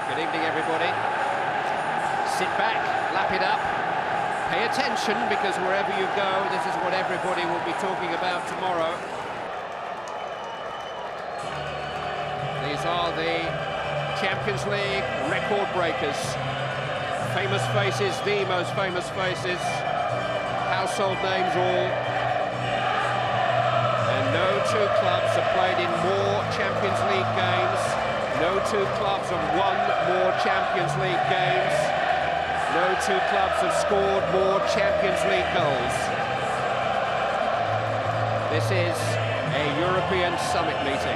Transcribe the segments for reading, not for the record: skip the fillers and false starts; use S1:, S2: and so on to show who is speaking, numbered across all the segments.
S1: Good evening, everybody. Sit back, lap it up, pay attention, because wherever you go, this is what everybody will be talking about tomorrow. These are the Champions League record breakers. Famous faces, the most famous faces, household names all. And no two clubs have played in more Champions League games. No two clubs have won more Champions League games. No two clubs have scored more Champions League goals. This is a European summit meeting.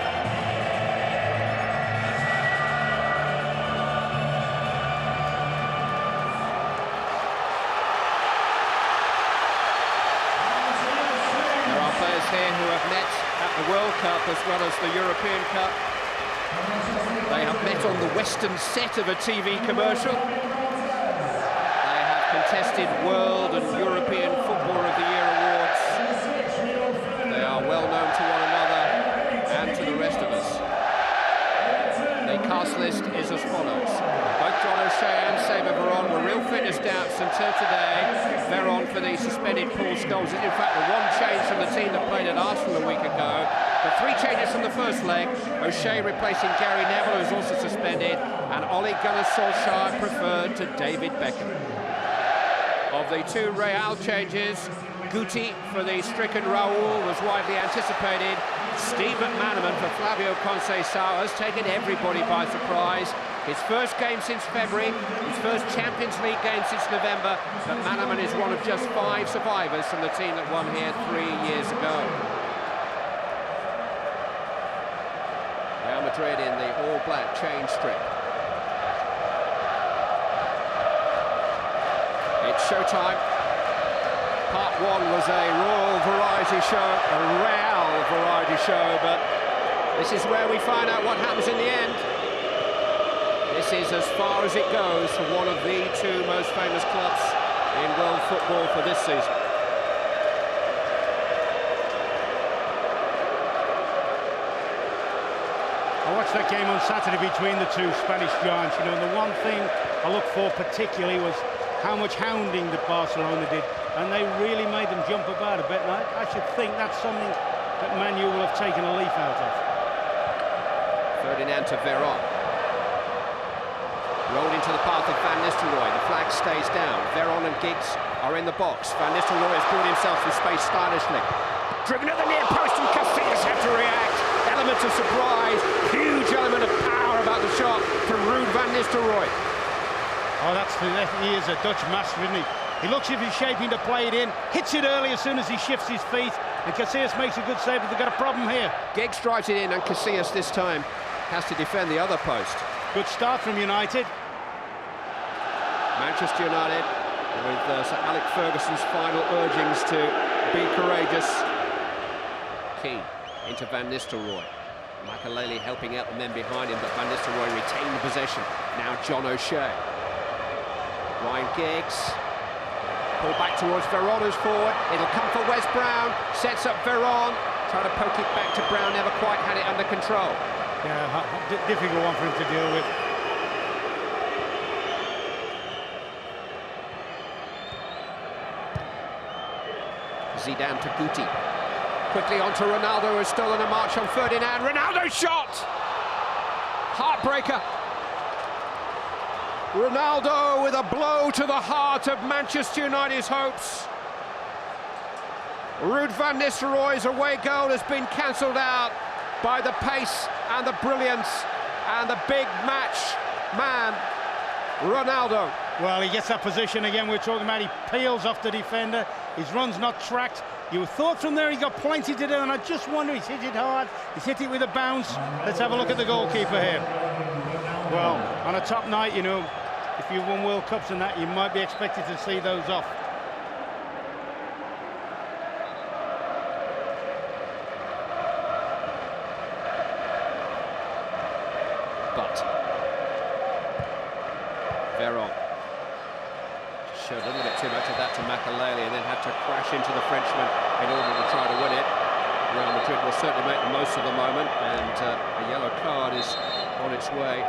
S1: There are players here who have met at the World Cup as well as the European Cup. They have met on the Western set of a TV commercial. They have contested World and European Footballer of the Year awards. They are well known to one another and to the rest of us. The cast list is as follows. Both John O'Shea and Saber Veron were real fitness doubts until today. Veron for the suspended Paul Scholes is in fact the one change from the team that played at Arsenal a week ago. The three changes from the first leg. O'Shea replacing Gary Neville, who's also suspended, and Ole Gunnar Solskjaer preferred to David Beckham. Of the two Real changes, Guti for the stricken Raul was widely anticipated. Steve McManaman for Flavio Conceição has taken everybody by surprise. His first game since February, his first Champions League game since November, but McManaman is one of just 5 survivors from the team that won here 3 years ago. Real Madrid in the all-black change strip. It's showtime. Part 1 was a Royal variety show, a Real variety show, but this is where we find out what happens in the end. This is as far as it goes for one of the two most famous clubs in world football for this season.
S2: I watched that game on Saturday between the two Spanish giants, you know, and the one thing I looked for particularly was how much hounding that Barcelona did, and they really made them jump about a bit, and I should think that's something that Man U will have taken a leaf out of.
S1: Ferdinand to Veron. Rolled into the path of Van Nistelrooy, the flag stays down. Veron and Giggs are in the box. Van Nistelrooy has brought himself some space stylishly. Driven at the near post and Casillas had to react. Element of surprise, huge element of power about the shot from Ruud Van Nistelrooy.
S2: Oh, he is a Dutch master, isn't he? He looks as if he's shaping to play it in, hits it early as soon as he shifts his feet, and Casillas makes a good save, but they've got a problem here.
S1: Giggs drives it in, and Casillas this time has to defend the other post.
S2: Good start from United.
S1: Manchester United, with Sir Alec Ferguson's final urgings to be courageous. Keane into Van Nistelrooy. Makelele helping out the men behind him, but Van Nistelrooy retained the possession. Now John O'Shea. Ryan Giggs. Pull back towards Veron, who's forward. It'll come for Wes Brown. Sets up Veron. Try to poke it back to Brown, never quite had it under control.
S2: Yeah, difficult one for him to deal with.
S1: Zidane to Guti. Quickly on to Ronaldo, who has stolen a march on Ferdinand. Ronaldo shot! Heartbreaker. Ronaldo with a blow to the heart of Manchester United's hopes. Ruud Van Nistelrooy's away goal has been cancelled out by the pace and the brilliance and the big match man, Ronaldo.
S2: Well, he gets that position again we're talking about. He peels off the defender. His run's not tracked. You thought from there he got plenty to do, and I just wonder, he's hit it hard. He's hit it with a bounce. Let's have a look at the goalkeeper here. Well, on a top night, you know, if you've won World Cups and that, you might be expected to see those off.
S1: But Veron showed a little bit too much of that to Makelele and then had to crash into the Frenchman in order to try to win it. Real Madrid will certainly make the most of the moment, and a yellow card is on its way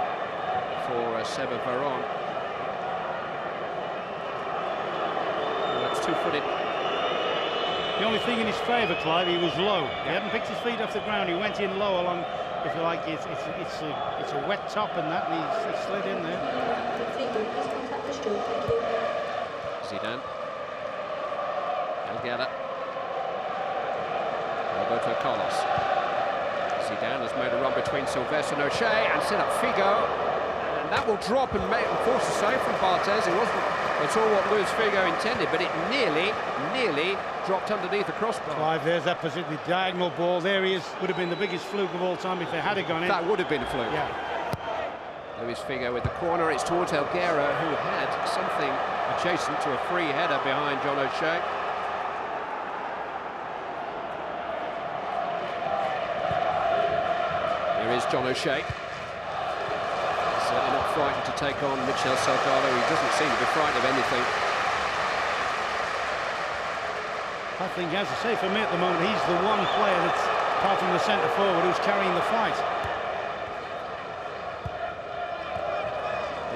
S1: for Seba Veron. Well, that's two-footed.
S2: The only thing in his favour, Clive, he was low. He hadn't picked his feet off the ground. He went in low along, if you like, it's a wet top and that, and he slid in there.
S1: Zidane. Elguera. Roberto Carlos. Zidane has made a run between Sylvestre and O'Shea and set up Figo. And that will drop and force a save from Barthez. It wasn't at all what Luis Figo intended, but it nearly dropped underneath the crossbar.
S2: Clive, there's that position, the diagonal ball. There he is. Would have been the biggest fluke of all time if it had gone in.
S1: That would have been a fluke.
S2: Yeah.
S1: Luis Figo with the corner. It's towards Elguera, who had something adjacent to a free header behind John O'Shea. Here is John O'Shea. Certainly not frightened to take on Michel Salgado. He doesn't seem to be frightened of anything.
S2: I think, as I say, for me at the moment, he's the one player that's, apart from the centre forward, who's carrying the fight.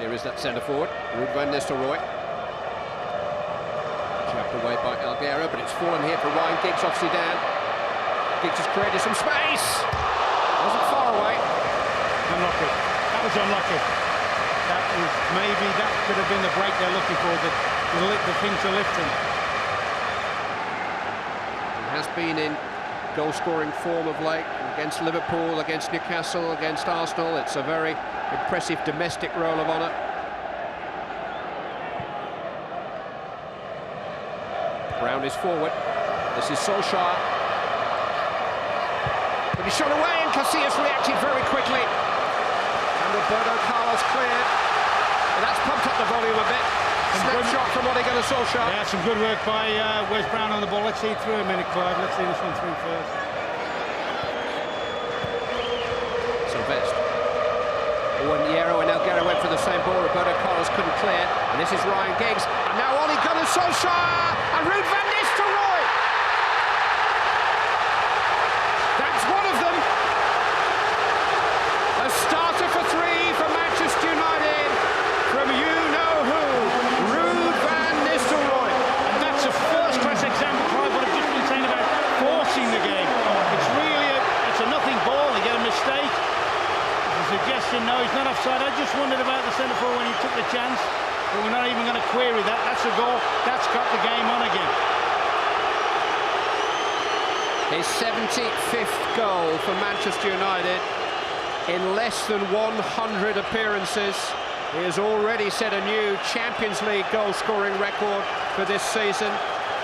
S1: Here is that centre forward, Ruud van Nistelrooy. Jabbed away by Elguera, but it's fallen here for Ryan Giggs off Zidane. Giggs has created some space. Wasn't far away.
S2: Unlucky. That was unlucky. Maybe that could have been the break they're looking for, the thing to lift him.
S1: He has been in goal-scoring form of late, against Liverpool, against Newcastle, against Arsenal. It's a very impressive domestic roll of honour. Brown is forward. This is Solskjaer. But he's shot away, and Casillas reacted very quickly. And Roberto Carlos cleared. But that's pumped up the volume a bit. Snapshot from Ole Gunnar Solskjaer.
S2: Yeah, some good work by Wes Brown on the ball. Let's see it through a minute, Clive. Let's see this one through first.
S1: Sylvestre. Owen and Elguera went for the same ball. Roberto Carlos couldn't clear. And this is Ryan Giggs. And now Ole Gunnar Solskjaer and Ruud van Nistelrooy. That's one of them. A starter for three for Manchester United from you-know-who, Ruud van Nistelrooy.
S2: And that's a first-class example, Clive, what I've just been saying about forcing the game. It's really it's a nothing ball. They get a mistake. Suggestion, no, he's not offside. I just wondered about the centre forward when he took the chance, but we're not even going to query that. That's a goal. That's got the game on again.
S1: His 75th goal for Manchester United in less than 100 appearances. He has already set a new Champions League goal-scoring record for this season.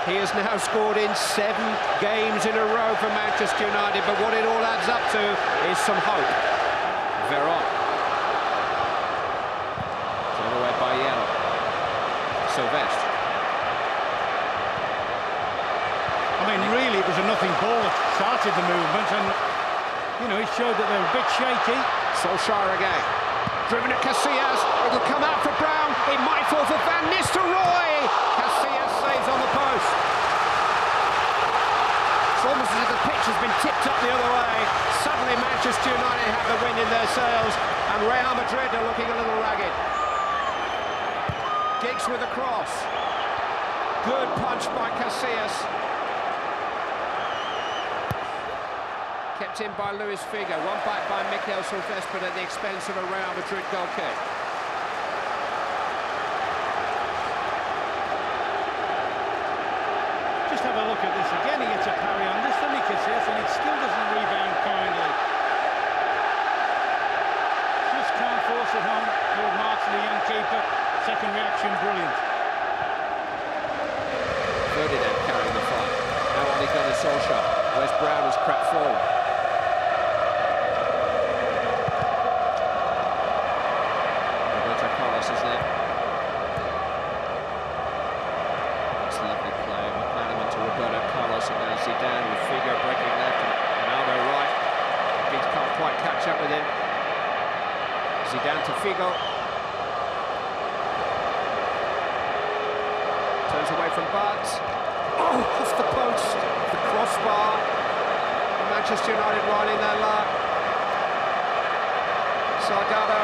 S1: He has now scored in 7 games in a row for Manchester United, but what it all adds up to is some hope. Veron. Thrown away by Yellow. Sylvestre.
S2: I mean, really, it was a nothing ball that started the movement, and, you know, it showed that they were a bit shaky.
S1: Solskjaer again. Driven at Casillas. It'll come out for Brown. It might fall for Van Nistelrooy. Casillas saves on the post. It's almost as if the pitch has been tipped up the other way. Suddenly Manchester United have the wind in their sails, and Real Madrid are looking a little ragged. Giggs with a cross. Good punch by Casillas. Kept in by Luis Figo. One back by Mikel Sylvestre, but at the expense of a Real Madrid goal kick.
S2: Just have a look at this again. He gets a parry on this one, Casillas, and it still doesn't rebound kindly. Just can't force it home. Paul Marks, the young keeper. Second reaction, brilliant.
S1: Ferdinand carrying the fight. Now Ole Gunnar Solskjaer. Wes Brown has crept forward. Roberto Carlos is there. It's a lovely play. McManaman to Roberto Carlos, and now Zidane with Figo breaking left and Ronaldo right. Giggs can't quite catch up with him. Zidane to Figo. Turns away from Barnes. Oh, off the post. The crossbar. Manchester United riding their luck. Salgado.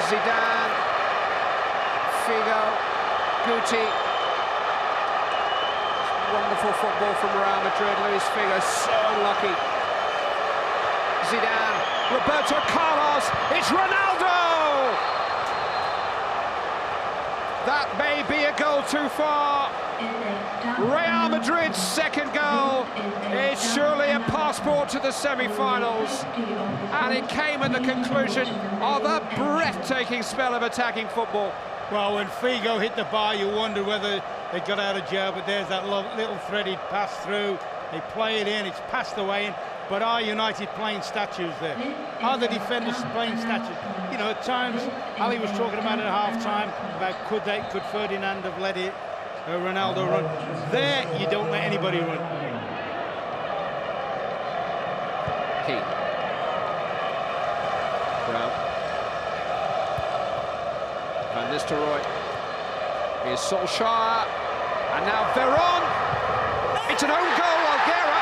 S1: Zidane, Figo, Guti. Wonderful football from Real Madrid. Luis Figo, so lucky. Zidane, Roberto Carlos, it's Ronaldo! That may be a goal too far. Real Madrid's second goal is surely a passport to the semi-finals, and it came at the conclusion of a breathtaking spell of attacking football.
S2: Well, when Figo hit the bar, you wonder whether they got out of jail, but there's that little threaded pass through. They play it in, it's passed away in. But are United playing statues there? Are the defenders playing statues? You know, at times, Ali was talking about it at half-time, about could Ferdinand have let it, Ronaldo run. There, you don't let anybody run.
S1: Key. Brown. Van Nistelrooy. Here's Solskjaer. And now Veron. It's an own goal, Alguera.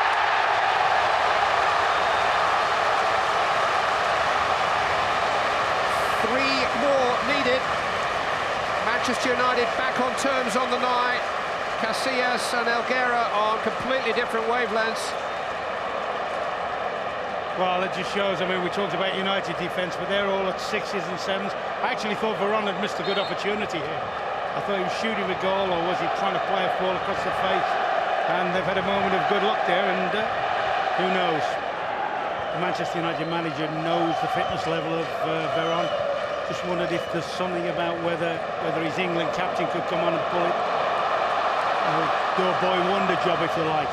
S1: Three more needed. Manchester United back on terms on the night. Casillas and Alguera on completely different wavelengths.
S2: Well, it just shows, I mean, we talked about United defence, but they're all at 6s and 7s. I actually thought Veron had missed a good opportunity here. I thought he was shooting a goal, or was he trying to play a ball across the face? And they've had a moment of good luck there, and who knows? The Manchester United manager knows the fitness level of Veron. Just wondered if there's something about whether his England captain could come on and pull it. Do a boy wonder job, if you like.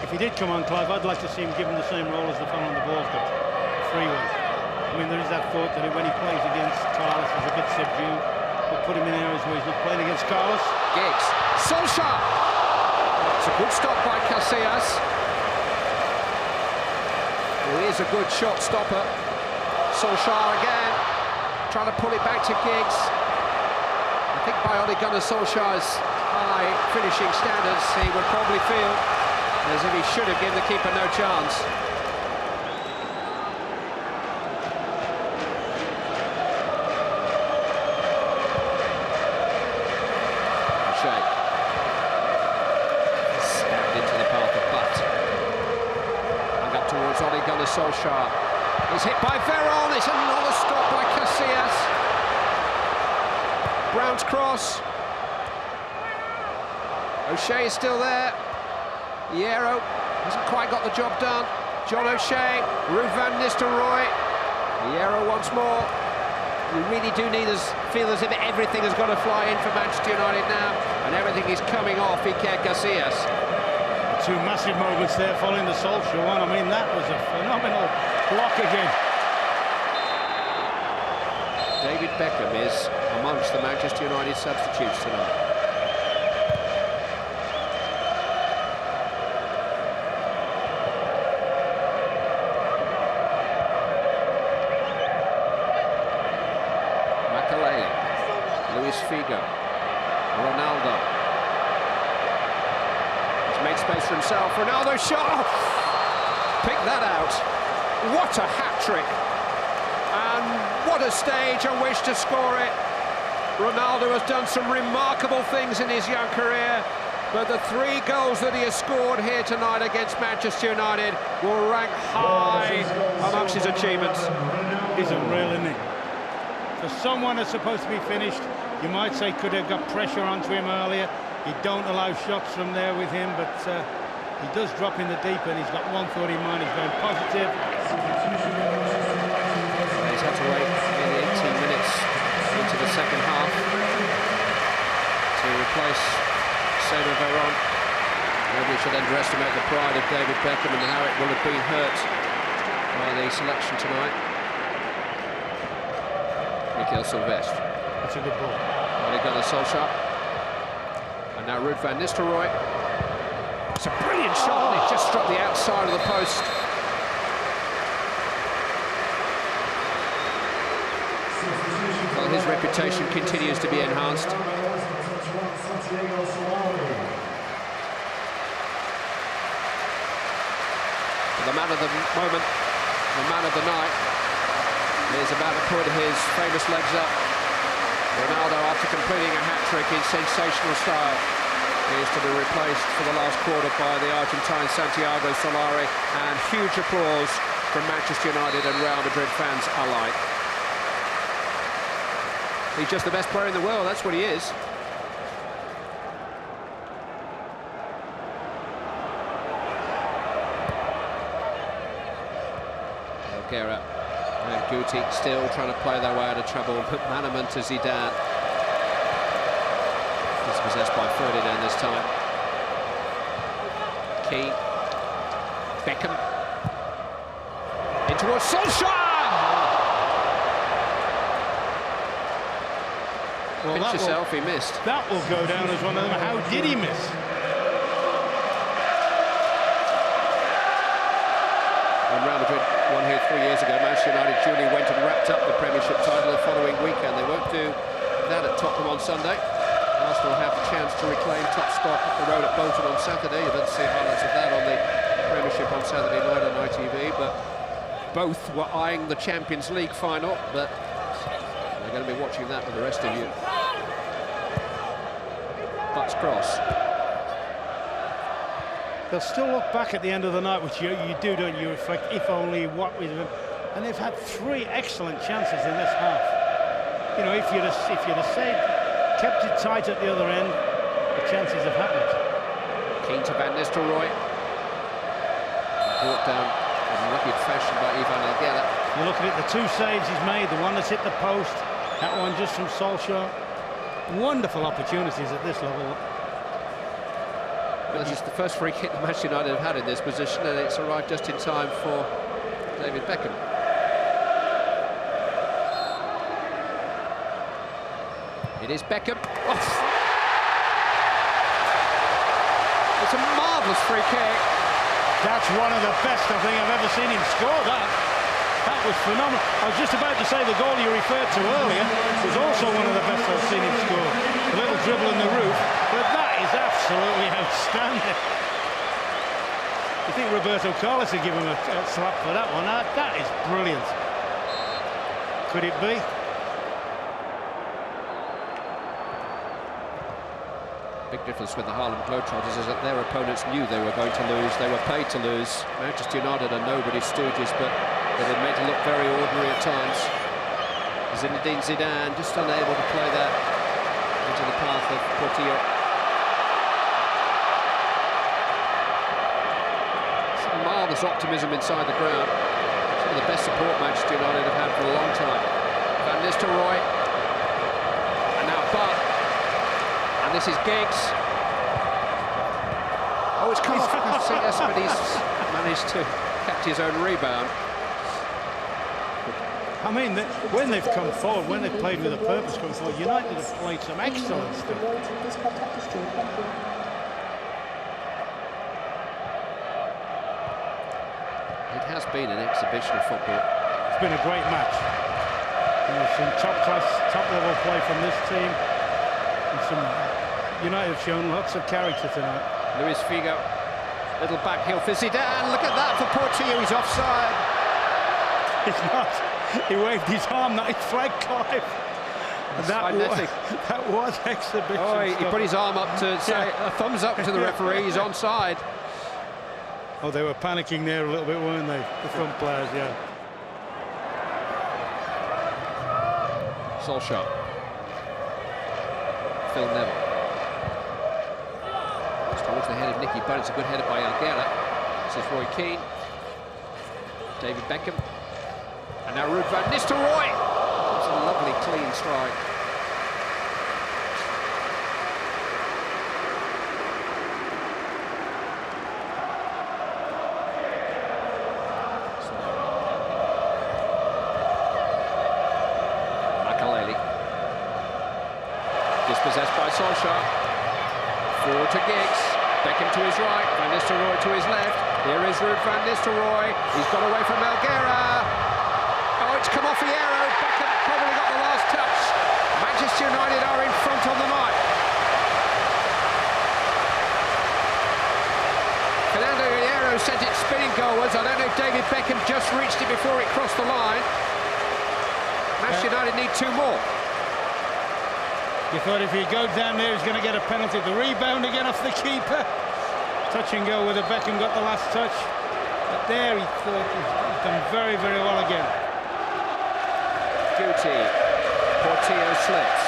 S2: If he did come on, Clive, I'd like to see him given the same role as the fellow on the ball cut, free one. I mean, there is that thought that when he plays against Carlos, he's a bit subdued. We'll put him in areas where he's not playing against Carlos.
S1: Giggs, Solskjaer. It's a good stop by Casillas. Well, he is a good shot stopper. Solskjaer again, trying to pull it back to Giggs. I think by Ole Gunnar Solskjaer's high finishing standards, he would probably feel as if he should have given the keeper no chance. Shea. Stabbed into the path of Butt. And up towards Ole Gunnar Solskjaer. He's hit by Veron, it's another stop by Casillas. Brown's cross. O'Shea is still there. Hierro hasn't quite got the job done. John O'Shea, Ruud van Nistelrooy. Hierro once more. We really do need to feel as if everything has got to fly in for Manchester United now, and everything is coming off Iker Casillas.
S2: Two massive moments there following the Solskjaer one. I mean, that was a phenomenal block again.
S1: David Beckham is amongst the Manchester United substitutes tonight. Luis Figo, Ronaldo. He's made space for himself. Ronaldo shot. Pick that out. What a hat-trick. And what a stage on which to score it. Ronaldo has done some remarkable things in his young career, but the 3 goals that he has scored here tonight against Manchester United will rank high amongst his achievements.
S2: He's unreal, isn't he? For someone that's supposed to be finished, you might say could have got pressure onto him earlier. You don't allow shots from there with him, but he does drop in the deep end. He's got one thought in mind, he's going positive.
S1: He's had to wait nearly 18 minutes into the second half to replace Cedar Veron. Nobody should underestimate the pride of David Beckham and how it will have been hurt by the selection tonight. Mikel Silvestre.
S2: That's a good ball.
S1: Ole Gunnar Solskjaer. And now Ruud van Nistelrooy. It's a brilliant shot, and it just struck the outside of the post. Well, his reputation continues to be enhanced. The man of the moment, the man of the night, is about to put his famous legs up. Ronaldo, after completing a hat-trick in sensational style, is to be replaced for the last quarter by the Argentine Santiago Solari, and huge applause from Manchester United and Real Madrid fans alike. He's just the best player in the world, that's what he is. Guerra and Guti still trying to play their way out of trouble, but Manaman to Zidane. He's possessed by Ferdinand this time. Keane. Beckham. In towards Solskjaer!
S2: Well,
S1: Pinch yourself, he missed.
S2: That will go down as one of them. How did he miss?
S1: When Real Madrid won here 3 years ago, Manchester United duly went and wrapped up the Premiership title the following weekend. They won't do that at Tottenham on Sunday. Arsenal have the chance to reclaim top spot up the road at Bolton on Saturday. You'll see highlights of that on the Premiership on Saturday night on ITV. But both were eyeing the Champions League final, but they're going to be watching that with the rest of you. Bucks cross.
S2: They'll still look back at the end of the night, which you do, don't you? Reflect, if only, what we've done. And they've had 3 excellent chances in this half. You know, if you'd have kept it tight at the other end, the chances have happened.
S1: Keane to Van Nistelrooy. Brought down in wicked fashion by Ivan Elguera.
S2: You look at it, the 2 saves he's made, the one that's hit the post, that one just from Solskjaer. Wonderful opportunities at this level.
S1: This is the first free kick that Manchester United have had in this position, and it's arrived just in time for David Beckham. It is Beckham. Oh. It's a marvellous free kick.
S2: That's one of the best I think I've ever seen him score. That was phenomenal. I was just about to say the goal you referred to earlier was also one of the best I've seen him score. A little dribble in the roof, but that is absolutely outstanding. You think Roberto Carlos would give him a slap for that one? That is brilliant. Could it be?
S1: Big difference with the Harlem Globetrotters is that their opponents knew they were going to lose. They were paid to lose. Manchester United are nobody's stooges, but they've been made to look very ordinary at times. Zinedine Zidane just unable to play that into the path of Portillo. Some marvellous optimism inside the ground. Some of the best support Manchester United have had for a long time. Van Nistelrooy. And now Butt. And this is Giggs. Oh, it's come off. Yes, but he's managed to catch his own rebound.
S2: I mean, when they've come forward, when they've played with a purpose going forward, United have played some excellent stuff.
S1: It has been an exhibition of football.
S2: It's been a great match. There's some top-class, top-level play from this team. And United have shown lots of character tonight.
S1: Luis Figo, little backhill for Zidane. Look at that for Portillo, he's offside.
S2: It's not. He waved his arm, that is flag, Clive. That was exhibition.
S1: Oh, he put his arm up to say a thumbs up to the referee, he's onside.
S2: Oh, they were panicking there a little bit, weren't they? The front players, yeah.
S1: Solskjaer. Phil Neville. It's towards the head of Nicky Butt. It's a good header by Elguera. This is Roy Keane. David Beckham. And now Ruud van Nistelrooy. It's a lovely clean strike. Dispossessed by Solskjaer. Forward to Giggs. Beckham to his right. Van Nistelrooy to his left. Here is Ruud van Nistelrooy. He's got away from Elguera. Oh, it's come off the arrow. Beckham probably got the last touch. Manchester United are in front on the night. Fernando Hierro sent it spinning goalwards. I don't know if David Beckham just reached it before it crossed the line. Manchester United need 2 more.
S2: You thought if he goes down there, he's going to get a penalty. The rebound again off the keeper. Touch and go with the Beckham got the last touch. But there he thought he's done very, very well again.
S1: Guti, Portillo slits.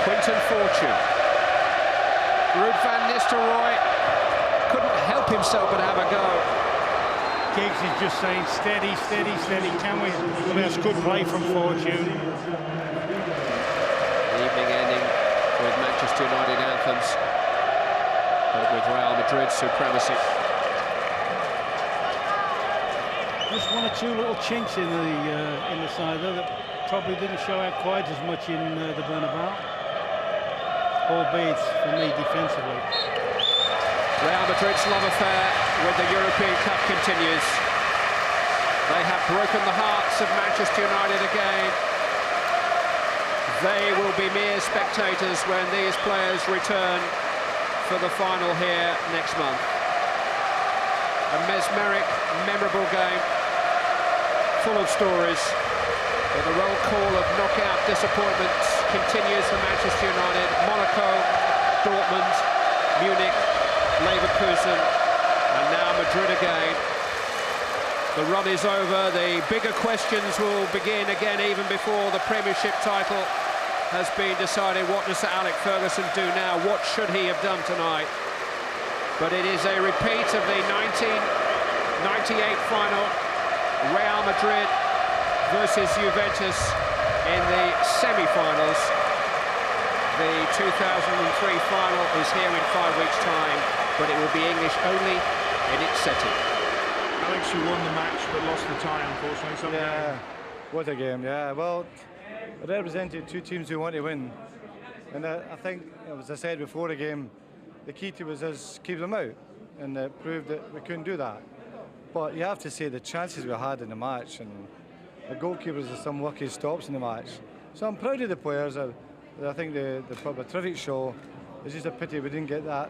S1: Quinton Fortune. Ruud van Nistelrooy couldn't help himself but have a go.
S2: Giggs is just saying steady, steady, steady. Can we? Well, that's good play from Fortune.
S1: The evening ending with Manchester United anthems, but with Real Madrid's supremacy.
S2: Just 1 or 2 little chinks in the side though that probably didn't show out quite as much in the Bernabeu, albeit for me defensively.
S1: Real Madrid's love affair with the European Cup continues. They have broken the hearts of Manchester United again. They will be mere spectators when these players return for the final here next month. A mesmeric, memorable game, full of stories, but the roll call of knockout disappointments continues for Manchester United. Monaco, Dortmund, Munich, Leverkusen, and now Madrid again. The run is over. The bigger questions will begin again even before the Premiership title has been decided. What does Sir Alex Ferguson do now? What should he have done tonight? But it is a repeat of the 1998 final. Real Madrid versus Juventus in the semi-finals. The 2003 final is here in 5 weeks' time, but it will be English only in its setting.
S3: Alex, you won the match but lost the tie, unfortunately.
S4: Yeah, what a game, yeah. Well, it represented 2 teams who want to win. And I think, as I said before the game, the key to was us keep them out. And it proved that we couldn't do that. But you have to say the chances we had in the match, and the goalkeepers are some lucky stops in the match. So I'm proud of the players. I think they put up a terrific show. It's just a pity we didn't get that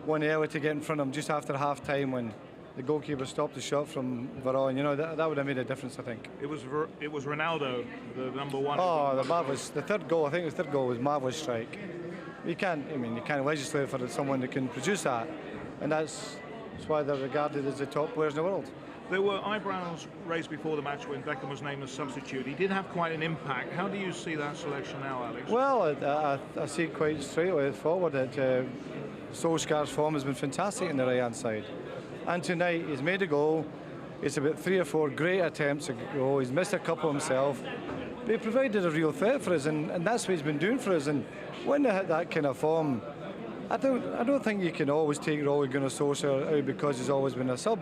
S4: one early to get in front of them just after half-time when the goalkeeper stopped the shot from Varane. You know, that would have made a difference, I think.
S3: It was Ronaldo, the #1.
S4: Oh, the marvellous, the third goal, I think the third goal was a marvellous strike. You can't legislate for someone that can produce that. And that's why they're regarded as the top players in the world.
S3: There were eyebrows raised before the match when Beckham was named as substitute. He did have quite an impact. How do you see that selection now, Alex?
S4: Well, I see it quite straightly forward that Solskjaer's form has been fantastic in the right-hand side. And tonight he's made a goal. It's about 3 or 4 great attempts to go. He's missed a couple himself. But he provided a real threat for us, and that's what he's been doing for us. And when they hit that kind of form, I don't think you can always take Ole Gunnar Solskjaer out because he's always been a sub.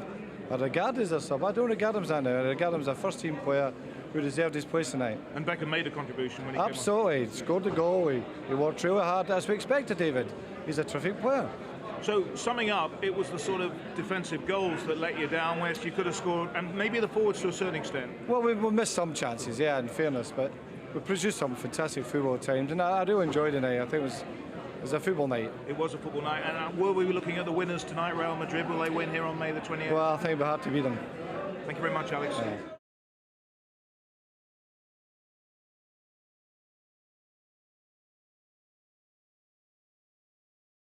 S4: I regard him as a sub. I don't regard him as that now. I regard him as a first-team player who deserved his place tonight.
S3: And Beckham made a contribution when he
S4: Absolutely.
S3: came on.
S4: He scored the goal. He worked really hard. That's what we expected, David. He's a terrific player.
S3: So, summing up, it was the sort of defensive goals that let you down, whereas you could have scored, and maybe the forwards to a certain extent.
S4: Well, we missed some chances, yeah, in fairness, but we produced some fantastic football at times, and I really enjoyed the night. I think it was a football night.
S3: It was a football night, and were we looking at the winners tonight, Real Madrid? Will they win here on May the 28th?
S4: Well, I think we had to beat them.
S3: Thank you very much, Alex.
S4: Yeah.